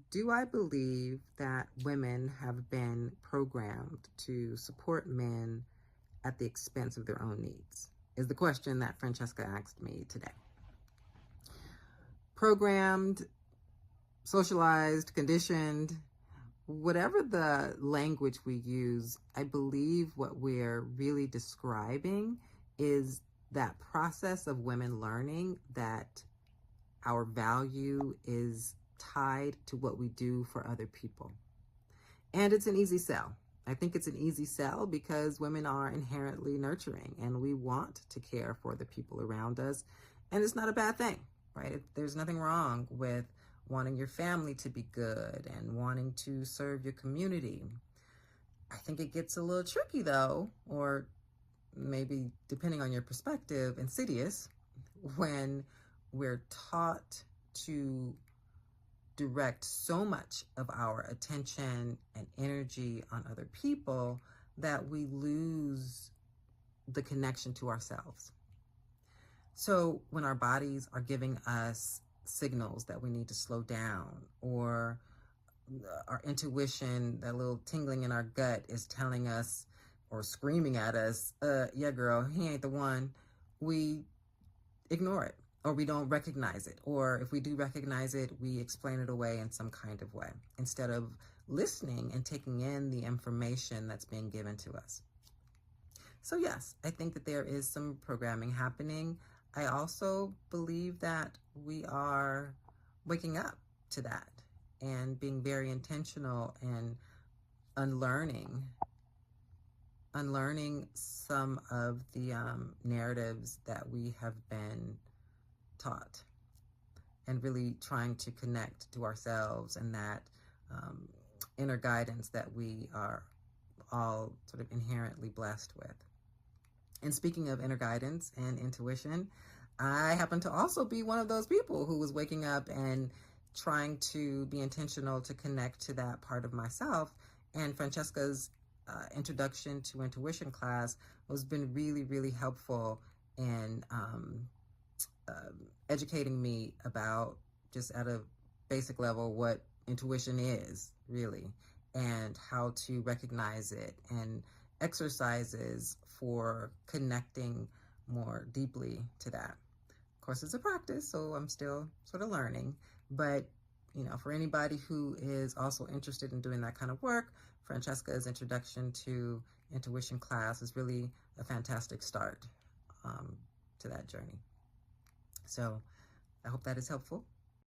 Do I believe that women have been programmed to support men at the expense of their own needs? Is the question that Francesca asked me today. Programmed, socialized, conditioned, whatever the language we use, I believe what we're really describing is that process of women learning that our value is tied to what we do for other people. And it's an easy sell. I think it's an easy sell because women are inherently nurturing and we want to care for the people around us. And it's not a bad thing, right? There's nothing wrong with wanting your family to be good and wanting to serve your community. I think it gets a little tricky though, or maybe depending on your perspective, insidious, when we're taught to direct so much of our attention and energy on other people that we lose the connection to ourselves. So when our bodies are giving us signals that we need to slow down, or our intuition, that little tingling in our gut is telling us or screaming at us, yeah, girl, he ain't the one, we ignore it, or we don't recognize it. Or if we do recognize it, we explain it away in some kind of way, instead of listening and taking in the information that's being given to us. So yes, I think that there is some programming happening. I also believe that we are waking up to that and being very intentional and unlearning some of the narratives that we have been taught, and really trying to connect to ourselves and that inner guidance that we are all sort of inherently blessed with. And speaking of inner guidance and intuition, I happen to also be one of those people who was waking up and trying to be intentional to connect to that part of myself. And Francesca's introduction to intuition class has been really, really helpful in educating me about, just at a basic level, what intuition is really, and how to recognize it, and exercises for connecting more deeply to that. Of course, it's a practice, so I'm still sort of learning, but for anybody who is also interested in doing that kind of work, Francesca's introduction to intuition class is really a fantastic start to that journey. So I hope that is helpful.